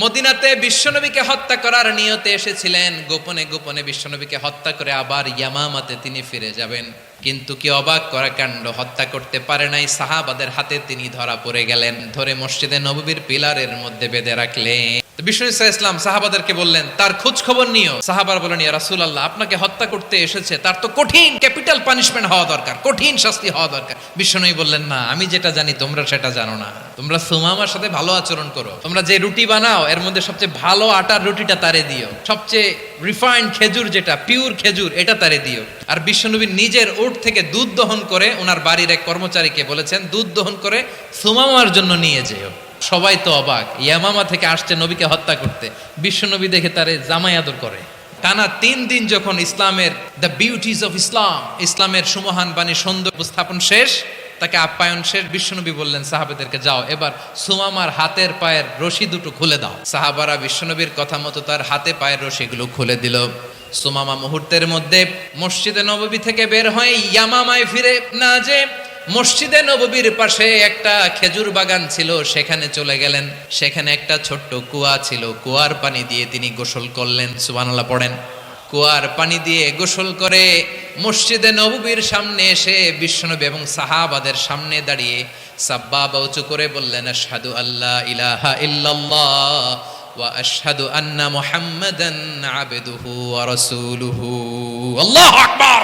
মদিনাতে বিশ্বনবীকে হত্যা করার নিয়তে এসেছিলেন, গোপনে গোপনে বিশ্বনবীকে হত্যা করে আবার ইয়ামামাতে তিনি ফিরে যাবেন। কিন্তু কি অবাক করা কাণ্ড, হত্যা করতে পারে নাই, সাহাবাদের হাতে তিনি ধরা পড়ে গেলেন। ধরে মসজিদে নববীর পিলারের মধ্যে বেঁধে রাখলেন। বিষ্ণু ইসলাম সাহাবাদেরকে বললেন তার খোঁজ খবর নিও। সাহাবার বলেন, ইয়া রাসূলুল্লাহ, আপনাকে হত্যা করতে এসেছে, তার তো কঠিন ক্যাপিটাল পানিশমেন্ট হওয়া দরকার, কঠিন শাস্তি হওয়া দরকার। বিষ্ণু বললেন, না, আমি যেটা জানি তোমরা সেটা জানো না। তোমরা সুমামার সাথে ভালো আচরণ করো, তোমরা যে রুটি বানাও এর মধ্যে সবচেয়ে ভালো আটার রুটিটা তারে দিও, সবচেয়ে রিফাইন্ড খেজুর যেটা পিওর খেজুর এটা তারে দিও। আর বিশ্বনবী নিজের উট থেকে দুধ দহন করে ওনার বাড়ির এক কর্মচারীকে বলেছেন দুধ দহন করে সুমামার জন্য নিয়ে যেও। সবাই তো অবাক, ইয়ামামা থেকে আসছে নবীকে হত্যা করতে, বিশ্বনবী দেখে তারে জামাই আদর করে। টানা 3 দিন যখন ইসলামের দ্য বিউটিজ অফ ইসলামের সুমহান বাণী সুন্দর উপস্থাপন শেষ, তাকে আপ্যায়ন শেষ, বিশ্বনবী বললেন সাহাবাদেরকে, যাও এবার সুমামার হাতের পায়ের রশি দুটো খুলে দাও। সাহাবারা বিশ্বনবীর কথা মতো তার হাতে পায়ের রশিগুলো খুলে দিল। সুমামা মুহূর্তের মধ্যে মসজিদে নববী থেকে বের হয়ে ইয়ামামায় ফিরে না যে মসজিদে নববীর পাশে একটা খেজুর বাগান ছিল সেখানে চলে গেলেন। সেখানে একটা ছোট্ট কুয়া ছিল, কুয়ার পানি দিয়ে তিনি গোসল করলেন। সুবহানাল্লাহ পড়েন। কুয়ার পানি দিয়ে গোসল করে মসজিদে নববীর সামনে এসে বিশ্বনবী এবং সাহাবাদের সামনে দাঁড়িয়ে সাব্বাবা উঁচু করে বললেন, আশহাদু আল্লা ইলাহা ইল্লাল্লাহ ওয়া আশহাদু আন্না মুহাম্মাদান আবদুহু ওয়া রাসূলুহু। আল্লাহু আকবার।